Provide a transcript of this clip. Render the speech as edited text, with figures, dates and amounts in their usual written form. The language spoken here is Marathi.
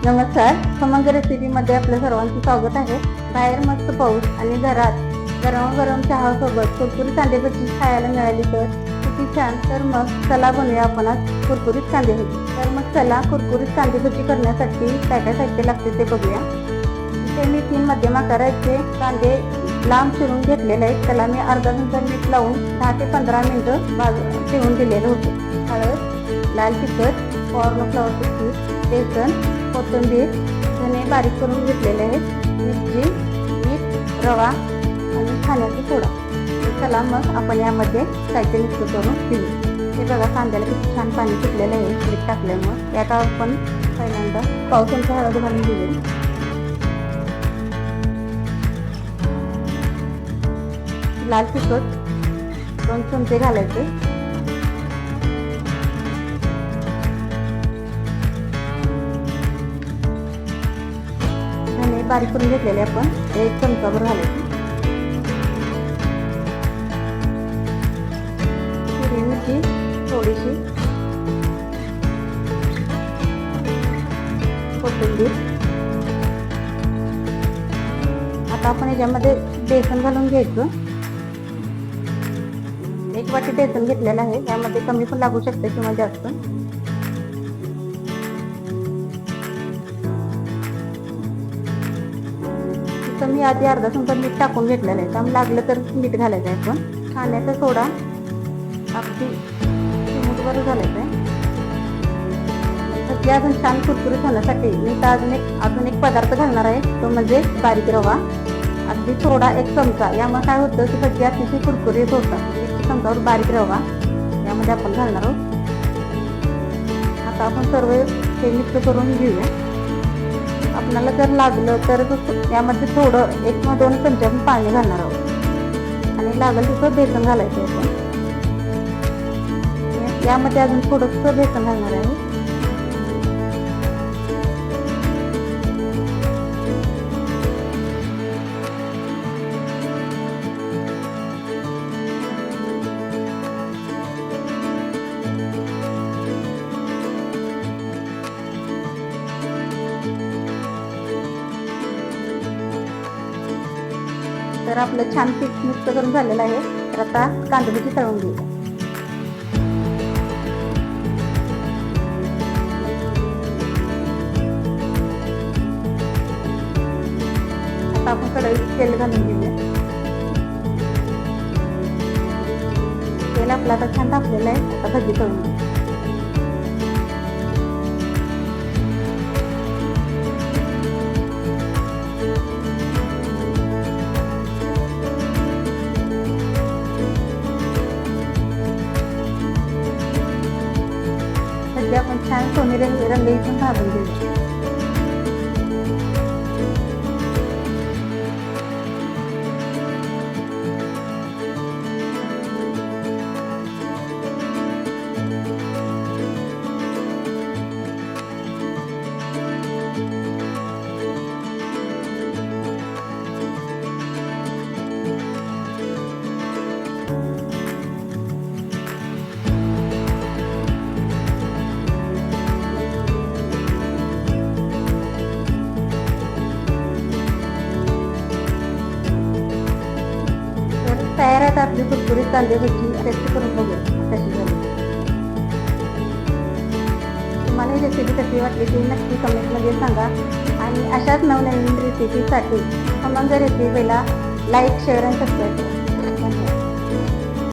नमस्कार, खमंग रेसिपीमध्ये आपल्या सर्वांचं स्वागत आहे. बाहेर मस्त पाऊस आणि घरात गरम चहासोबत कुरकुरीत कांदे भजी खायला मिळाली तर किती छान. तर मग चला बनवूया आपण आज कुरकुरीत कांदे भजी. तर मग चला कुरकुरीत कांदे भजी करण्यासाठी काय काय साहित्य लागते ते बघूया. इथे मी 3 मध्यम आकाराचे कांदे लांब चिरून घेतलेले आहेत. त्याला मी अर्धा चमचा मीठ लावून 10 ते 15 मिनिटं ठेवून दिलेले होते. हळद, लाल तिखट, कॉर्नफ्लॉवरचे पीठ, बेसन, कोथिंबीर, धने बारीक करून घेतलेले आहेत, मिरची, मीठ, रवा आणि खाण्याचा सोडा. चला मग आपण यामध्ये साहित्य मिक्स करून घेऊ. हे बघा, कांद्याला किती छान पाणी सुटलेलं आहे मीठ टाकल्यामुळे. यात आपण पहिल्यांदा पाव चमचा हळद घालून घेऊ. लाल तिखट 2 चमचे घालायचे. धने बारीक करून घेतलेले आपण 1 चमचाभर घालायचे. हिरवी मिरची थोडीशी, कोथिंबीर. आता आपण याच्यामध्ये बेसन घालून घ्यायचं. 1 वाटी बेसन घेतलेलं आहे. यामध्ये कमी पण लागू शकते किंवा जास्त. तर मी आधी अर्धा चमचा मीठ टाकून घेतलेलं आहे. त्यामुळे लागलं तर मीठ घालायचं आहे. पण खाण्याचा सोडा अगदी चिमूटभर घालायचा आहे. भजी अजून छान कुरकुरीत होण्यासाठी मी तर अजून एक पदार्थ घालणार आहे, तो म्हणजे बारीक रवा. अगदी थोडा 1 चमचा. यामुळे काय होतं की भजी अतिशय कुरकुरीत होतात. 1 चमचावर बारीक रवा यामध्ये आपण घालणार आहोत. आता आपण सर्व हे मिक्स करून घेऊया. आपल्याला जर लागलं तर यामध्ये थोडं 1 किंवा 2 चमचे आपण पाणी घालणार आहोत आणि लागेल तिथं बेसन घालायचं आहे. यामध्ये अजून थोडंसं बेसन घालणार आहे. तर आपलं छान पीठ मिक्स करून झालेलं आहे. तर आता कांदे भजी तळून घेऊ. आता आपण कढईत तेल घालून घेऊया. तेल आपलं आता छान तापलेलं आहे. आता भजी तळून घेऊ. आपण छान सोनेरी रंग इथून भाजून घेऊ. तयार आहेत आपली कुरकुरीत कांदे भजी. टेस्ट करून बघूया कशी झाली. तुम्हाला ही रेसिपी कशी वाटली ती नक्की कमेंटमध्ये सांगा. आणि अशाच नवनवीन रेसिपीसाठी खमंग रेसिपीला लाईक, शेअर आणि सबस्क्राईब करा.